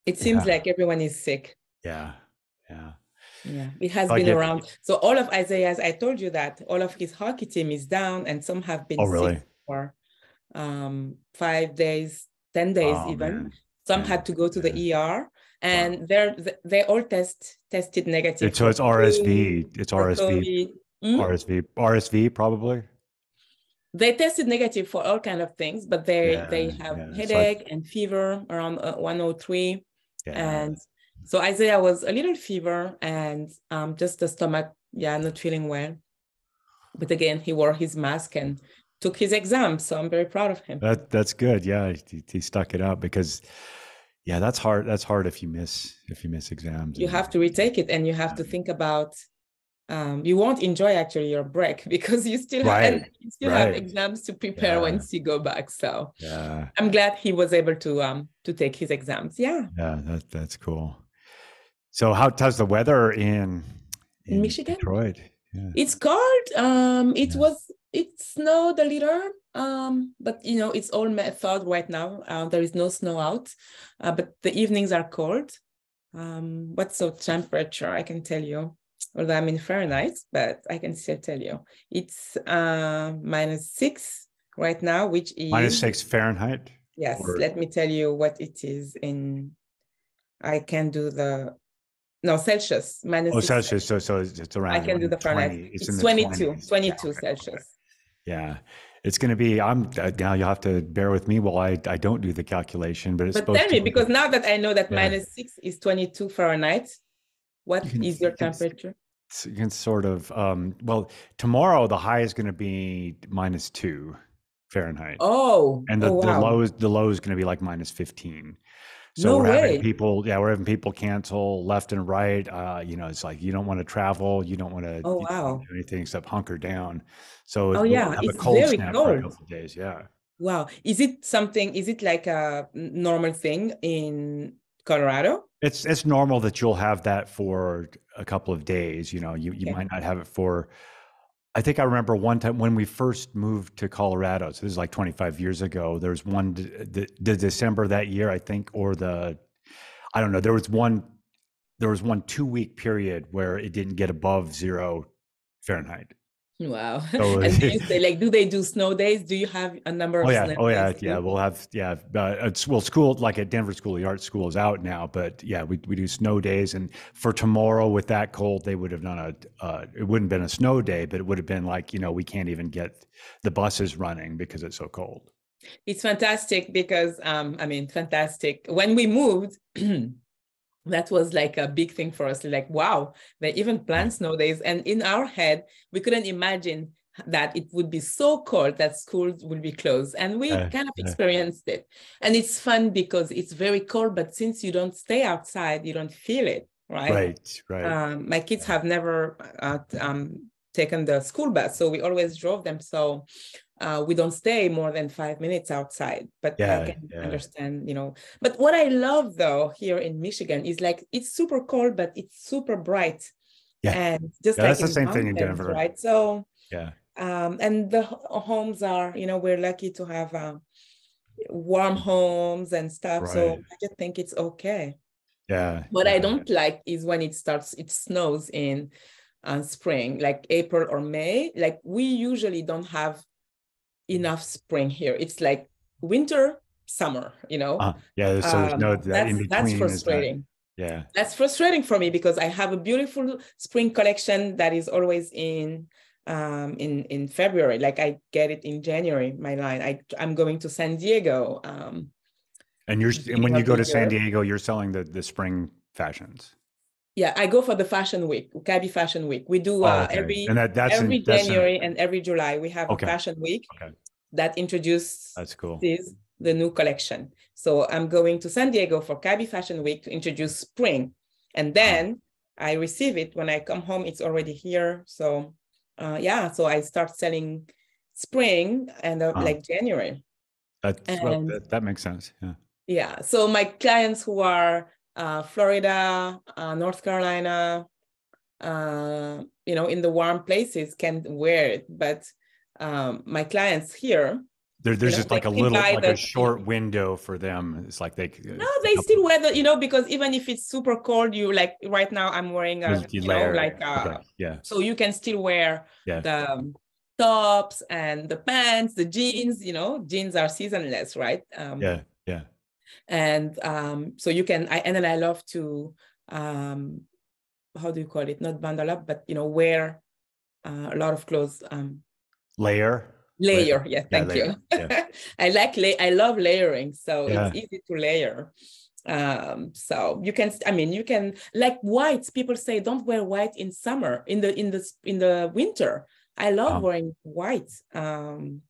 It seems Yeah. like everyone is sick. Yeah. Yeah. Yeah, it has Like been it. around. So all of Isaiah's, I told you that all of his hockey team is down, and some have been Oh, sick really? for 5 days, 10 days Oh even. man. Some Yeah. had to go to Yeah. the ER, Wow. and they all tested negative So for it's RSV. flu, It's for RSV. COVID. Mm? RSV probably. They tested negative for all kind of things, but they Yeah. have Yeah. It's like, headache and fever around 103. yeah. And so Isaiah was a little fever and just the stomach, yeah, not feeling well. But again, he wore his mask and took his exam. So I'm very proud of him. That's good. Yeah. He stuck it out because yeah, that's hard. That's hard if you miss exams You and have to retake it and you have to um, think about you won't enjoy actually your break because right. you still have Right. exams to prepare Yeah. once you go back. So Yeah. I'm glad he was able to take his exams. Yeah. Yeah. That's cool. So how's the weather In in Michigan. Detroit? Yeah. It's cold. Yeah. It snowed a little. But it's all thawed right now. There is no snow out. But the evenings are cold. What's the temperature? I can tell you. Although I'm in Fahrenheit, but I can still tell you. It's -6 right now, which Minus is, 6 Fahrenheit yes, or let me tell you what it is in, I can do the, no, Celsius, oh -6. Celsius. So it's I around can do the Fahrenheit. 20. It's in It's the 22, 20s. Yeah. 22 Okay. Okay. Celsius. Yeah. It's going to be. I'm now. You'll have to bear with me while I don't do the calculation, but it's But tell supposed to me, be. because now that I know that Yeah. -6 is 22 Fahrenheit, You what can. is your You can. temperature? You can sort of. Well, tomorrow the high is going to be -2 Fahrenheit, Oh, and oh, wow. the low is going to be like -15. So No way. we're having people cancel left and right. It's like you don't want to travel, you don't want to Oh, do wow. anything except hunker down. So Oh, we'll yeah. have a It's cold very snap for a cold. couple of days. Yeah. Wow. Is it like a normal thing in Colorado? It's normal that you'll have that for a couple of days. You Okay. might not have it for. I think I remember one time when we first moved to Colorado. So this is like 25 years ago. There was one the December that year, I think, or I don't know. There was one 2 week period where it didn't get above 0 Fahrenheit. Wow. So And do you say, like, do they do snow days? Do you have a number oh of yeah, snow oh yeah, days yeah. too? We'll have well, school like at Denver School, the art school is out now, but yeah, we do snow days, and for tomorrow with that cold, they would have done it wouldn't have been a snow day, but it would have been like we can't even get the buses running because it's so cold. It's fantastic because, fantastic. When we moved, that was like a big thing for us. Like, wow, they even plan snow days. And in our head, we couldn't imagine that it would be so cold that schools would be closed. And we kind of Yeah. experienced it. And it's fun because it's very cold, but since you don't stay outside, you don't feel it, right? Right, right. My kids have never taken the school bus, so we always drove them. So we don't stay more than 5 minutes outside, but I Yeah, can yeah, understand. But what I love though here in Michigan is like it's super cold, but it's super bright. yeah. And just Yeah, like that's the in the same thing in mountains, Denver. right? So, Yeah, and the homes are, we're lucky to have warm homes and stuff. So right. I just think it's okay. Yeah, What I yeah. don't like is when it snows in spring, like April or May. Like we usually don't have enough spring here. It's like winter, summer. Yeah. So there's no that in That's between is not. frustrating. Yeah. That's frustrating for me because I have a beautiful spring collection that is always in February. Like I get it in January, my line. I'm going to San Diego And beginning when you of go the to San year. Diego, you're selling the spring fashions. Yeah, I go for the fashion week, Cabby Fashion Week. We do Oh, okay. And every that's in January and every July. We have a okay. fashion week Okay. that introduces That's cool. the new collection. So I'm going to San Diego for Cabby Fashion Week to introduce spring, and then I receive it when I come home. It's already here. So so I start selling spring and like January. And That makes sense. Yeah. yeah, so my clients who are Florida, North Carolina, in the warm places can wear it. But my clients here There's just They like a can little, buy like a short window for them. It's like they no, they still wear the, because even if it's super cold, you like right now I'm wearing you layer. like Okay. Yeah. so you can still wear Yeah. the tops and the pants, the jeans, jeans are seasonless, right? Yeah. Yeah. And so you can, and then I love to, how do you call it? Not bundle up, but wear a lot of clothes. Layer. Layer, yeah, thank layer. you. Yeah. I love layering, so Yeah. it's easy to layer. So you can like white. People say don't wear white in summer, in the winter. I love wearing white during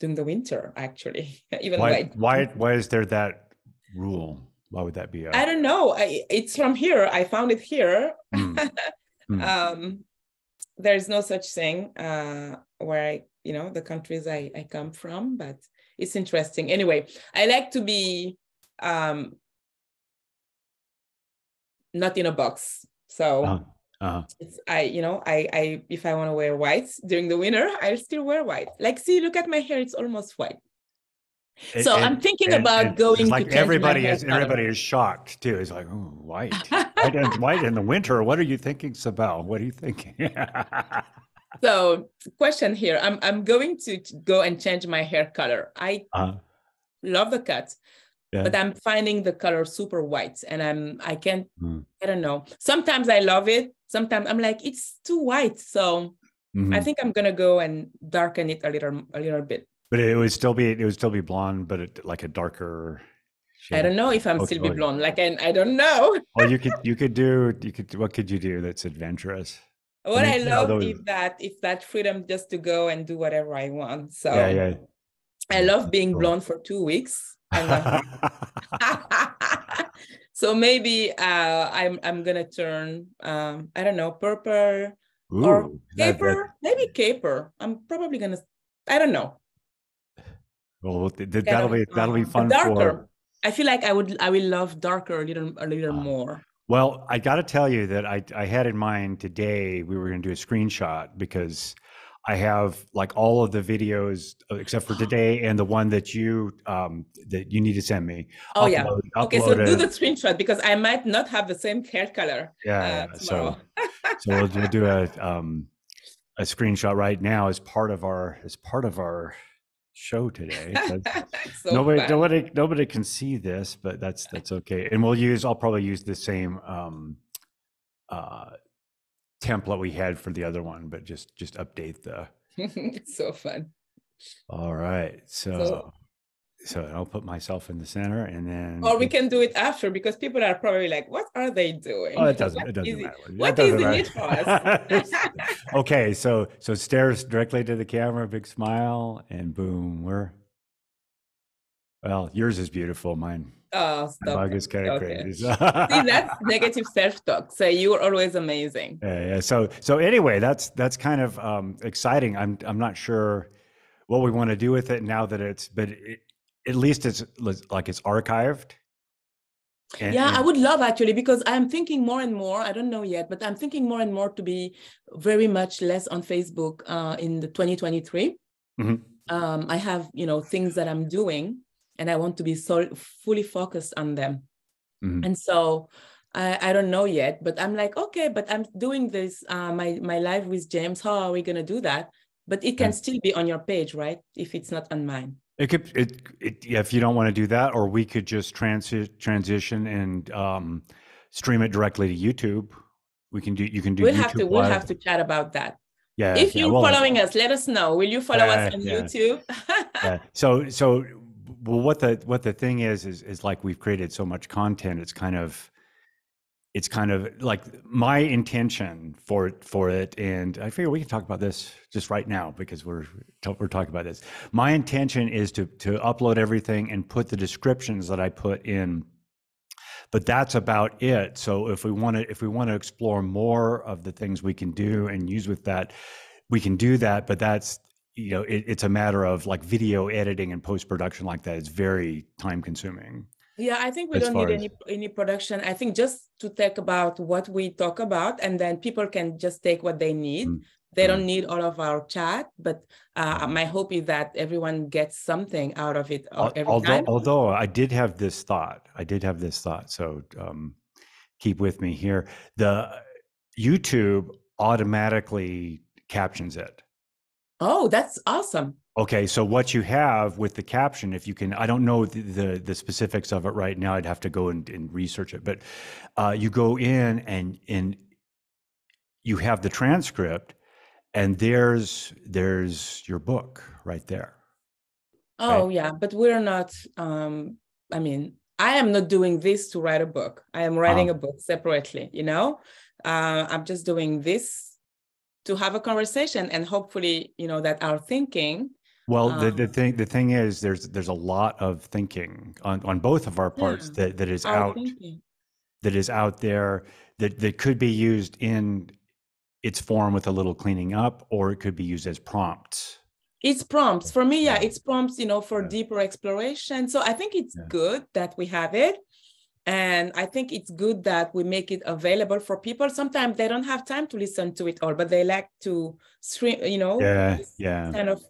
the winter, actually. Even white. Why is there that rule? Why would that be? I don't know. It's from here. I found it here. There's no such thing where the countries I come from, but it's interesting. Anyway, I like to be not in a box. So it's, I if I want to wear white during the winter, I'll still wear white. Like, see, look at my hair; it's almost white. So I'm thinking about going like to change everybody my hair is color. everybody is shocked too. It's like, oh, white, white in the winter. What are you thinking, Sabelle? What are you thinking? So, question here: I'm going to go and change my hair color. I love the cut, but I'm finding the color super white, and I can't. I don't know. Sometimes I love it. Sometimes I'm like, it's too white. So I think I'm gonna go and darken it a little bit. But it would still be blonde, but like a darker shade. I don't know if I'm still be blonde. Like, I don't know. Well, what could you do that's adventurous? What I love is that freedom just to go and do whatever I want. So I love being blonde for 2 weeks. So maybe I'm gonna turn I don't know, purple or caper. Maybe caper. I'm probably gonna. I don't know. Well, that'll be fun. Darker. I feel like I will love darker a little more. Well, I got to tell you that I had in mind today we were going to do a screenshot because I have like all of the videos except for today and the one that you need to send me. Oh, yeah. Okay, so do the screenshot because I might not have the same hair color. Yeah. So we'll do a screenshot right now as part of our show today. So nobody can see this, but that's okay. And I'll probably use the same template we had for the other one, but just update the. It's so fun. All right, so I'll put myself in the center, and then. Or we can do it after because people are probably like, "What are they doing?" Oh, it doesn't matter. What is the need for us? Okay, so stare directly to the camera, big smile, and boom, well, yours is beautiful. Mine. Oh, stop. Bug is kind of crazy. See, that's negative self-talk. So you're always amazing. Yeah. So anyway, that's kind of exciting. I'm not sure what we want to do with it now that at least it's like it's archived. I would love actually, because I'm thinking more and more, I don't know yet, but I'm thinking more and more to be very much less on Facebook in the 2023. I have, things that I'm doing and I want to be so fully focused on them. And so I don't know yet, but I'm like, okay, but I'm doing this, my live with James. How are we going to do that? But it can still be on your page, right? If it's not on mine. It could, if you don't want to do that, or we could just transition and stream it directly to YouTube. You can do. We'll have to chat about that. Yeah. If you're following us, let us know. Will you follow us on YouTube? Yeah. So, well, what the thing is like we've created so much content. It's kind of like my intention for it, and I figure we can talk about this just right now because we're talking about this. My intention is to upload everything and put the descriptions that I put in, but that's about it. So if we want to explore more of the things we can do and use with that, we can do that. But that's it's a matter of like video editing and post-production like that. It's very time consuming. Yeah, I think we don't need any production. I think just to talk about what we talk about, and then people can just take what they need. They don't need all of our chat, but my hope is that everyone gets something out of it every time. Although I did have this thought. So keep with me here. The YouTube automatically captions it. Oh, that's awesome. Okay, so what you have with the caption, if you can, I don't know the specifics of it right now. I'd have to go and research it. But you go in and you have the transcript, and there's your book right there. Oh, right? yeah, but we're not, I mean, I am not doing this to write a book. I am writing a book separately, you know? I'm just doing this to have a conversation and hopefully, you know, that our thinking. Well, the thing is, there's a lot of thinking on both of our parts that is our out thinking. that is out there that could be used in its form with a little cleaning up, or it could be used as prompts. It's prompts for me. Yeah, it's prompts, you know, for deeper exploration. So I think it's good that we have it. And I think it's good that we make it available for people. Sometimes they don't have time to listen to it all, but they like to stream, you know, kind of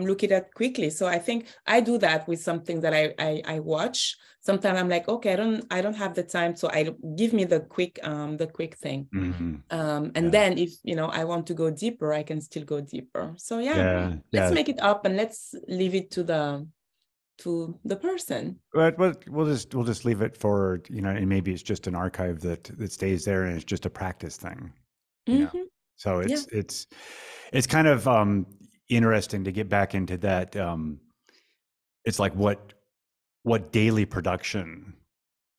look at it quickly. So I think I do that with something that I watch. Sometimes I'm like, okay, I don't have the time, so I give me the quick thing. And then if you know I want to go deeper, I can still go deeper. So let's make it up and let's leave it to the person. But we'll just leave it for, you know, and maybe it's just an archive that stays there, and it's just a practice thing, you know. So it's kind of interesting to get back into that. It's like what daily production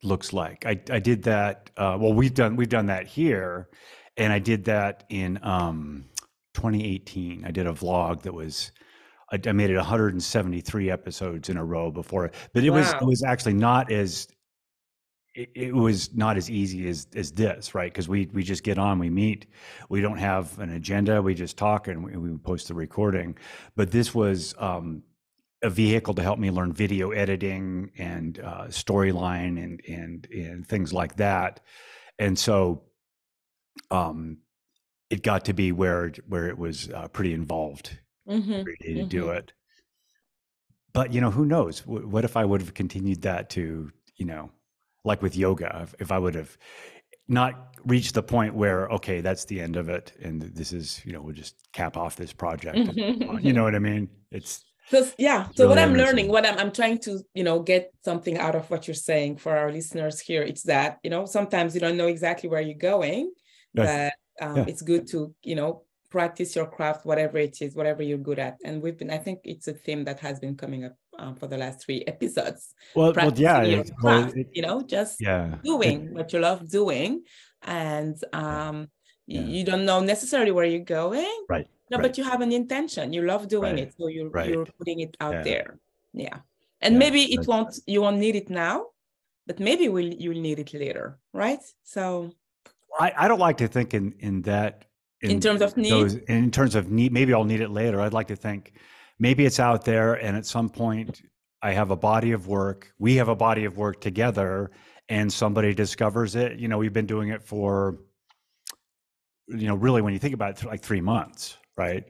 looks like. I did that. Well, we've done that here, and I did that in 2018. I did a vlog that was. I made it 173 episodes in a row before, but it was actually not as it was not as easy as this, right? Because we just get on, we meet, we don't have an agenda, we just talk and we post the recording. But this was a vehicle to help me learn video editing and storyline and things like that. And so it got to be where it was pretty involved. To do it. But, you know, who knows? What if I would have continued that to, you know, like with yoga, if I would have not reached the point where, okay, that's the end of it, and this is, you know, we'll just cap off this project. You know what I mean? It's so really what I'm learning, what I'm trying to, you know, get something out of what you're saying for our listeners here. It's that, you know, sometimes you don't know exactly where you're going, but it's good to, you know, practice your craft, whatever it is, whatever you're good at. And I think it's a theme that has been coming up for the last 3 episodes. Practicing your craft, you know, just doing what you love doing. And you don't know necessarily where you're going, but you have an intention. You love doing it. So you're putting it out there. Yeah. And maybe you won't need it now, but maybe you'll need it later, right? So I don't like to think in that, in terms of need, maybe I'll need it later. I'd like to think maybe it's out there, and at some point I have a body of work. We have a body of work together, and somebody discovers it. You know, we've been doing it for, you know, really, when you think about it, like 3 months, right?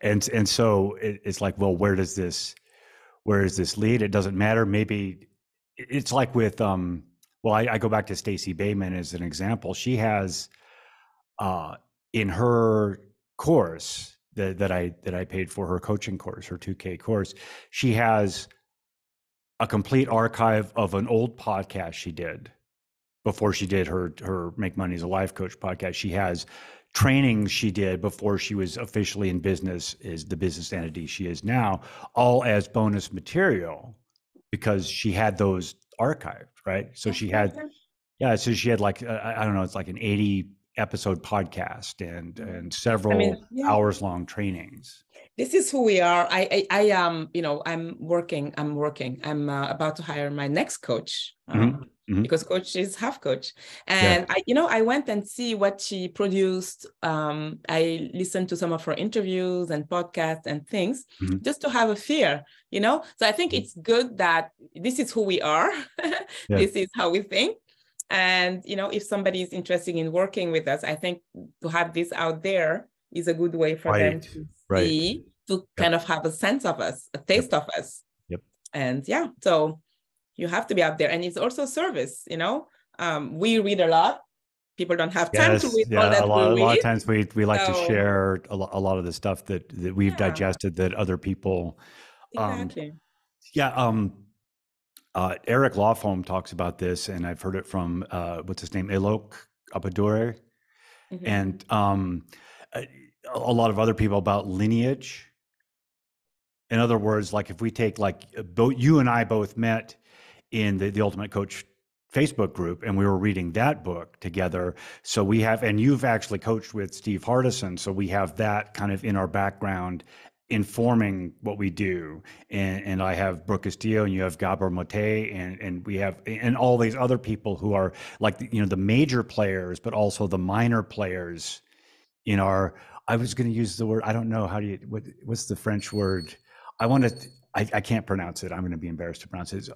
And so it's like, well, where does this lead? It doesn't matter. Maybe it's like with well, I go back to Stacey Bayman as an example. She has in her course that I paid for, her coaching course, her 2K course, she has a complete archive of an old podcast she did before she did her Make Money as a Life Coach podcast. She has trainings she did before she was officially in business, is the business entity she is now, all as bonus material because she had those archived, right? So she had, so she had like, I don't know, it's like an 80 episode podcast and several hours long trainings. This is who we are. I you know, I'm working. I'm about to hire my next coach because coach is half coach. And I went and see what she produced. I listened to some of her interviews and podcasts and things just to have a feel, you know? So I think it's good that this is who we are. This is how we think. And, you know, if somebody is interested in working with us, I think to have this out there is a good way for them Right. to Right. see, to Yep. kind of have a sense of us, a Yep. taste of us. Yep. And yeah, so you have to be out there. And it's also service, you know. We read a lot. People don't have time to Yes. read all Yeah. that we A lot of read. times we like to So share a lot of the stuff that we've yeah, digested that other people. Um, exactly. yeah. Eric Lofholm talks about this, and I've heard it from what's his name, Alok Abadure, Mm-hmm. and a, a lot of other people about lineage. In other words, like if we take like both you and I both met in the Ultimate Coach Facebook group, and we were reading that book together. So we have, and you've actually coached with Steve Hardison, so we have that kind of in our background, informing what we do. And I have Brooke Castillo, and you have Gabor Mote, and we have and all these other people who are like the major players, but also the minor players in our. I was going to use the word. I don't know how do you. What's the French word? I want to. I can't pronounce it. I'm going to be embarrassed to pronounce it. It's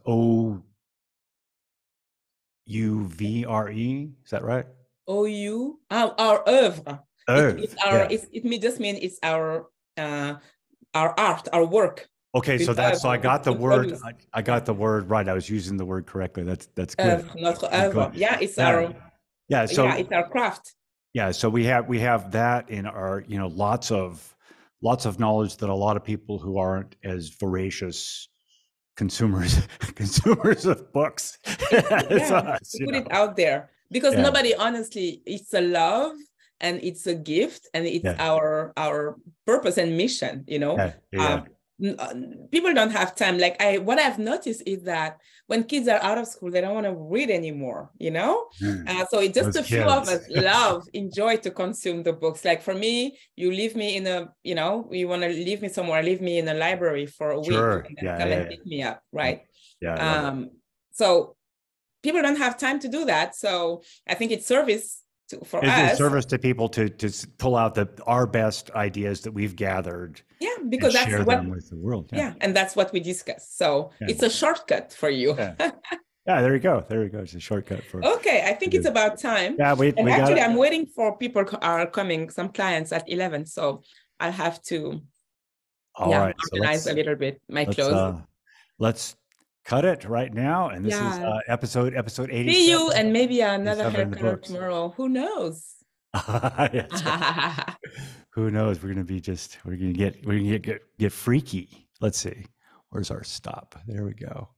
OUVRE. Is that right? OU, our oeuvre. It's Oeuvre. our. Yeah. It may just mean it's our art, our work. Okay. Une So that's so I œuvre, got the une word. produce. I Yeah. got the word right. I was using the word correctly. That's good. Oeuvre, notre I'm œuvre. glad. Yeah, it's Yeah. our. Yeah. Yeah, So it's our craft. yeah. So we have that in our lots of knowledge that a lot of people who aren't as voracious consumers of books as Yeah, us. to put it out there, because Yeah. nobody, honestly, it's a love and it's a gift and it's Yeah. our purpose and mission, you know. Yeah. Yeah. People don't have time. Like what I've noticed is that when kids are out of school, they don't want to read anymore, you know. So it's just Those a few of us kids. enjoy to consume the books. Like for me, you leave me in a, you want to leave me somewhere, leave me in a library for a week Sure. and then Yeah. come Yeah. and pick me up, Yeah. right? Yeah. I love it. So people don't have time to do that. So I think it's service for It's us. service to people to pull out our best ideas that we've gathered. Yeah, and because that's share what. them with the world. Yeah, and that's what we discuss. So Yeah. it's a shortcut for you. Yeah. Yeah. There you go. There you go. It's a shortcut for. Okay, I think it's about time. Yeah. We And got actually, it. I'm waiting for people are coming, some clients at 11. So I'll have to, All right. So organize a little bit my clothes. let's cut it right now. And this is Yeah. episode 87. See you and maybe another 87 hair in the color books. tomorrow. Who knows? That's right. Who knows? We're gonna get freaky. Let's see. Where's our stop? There we go.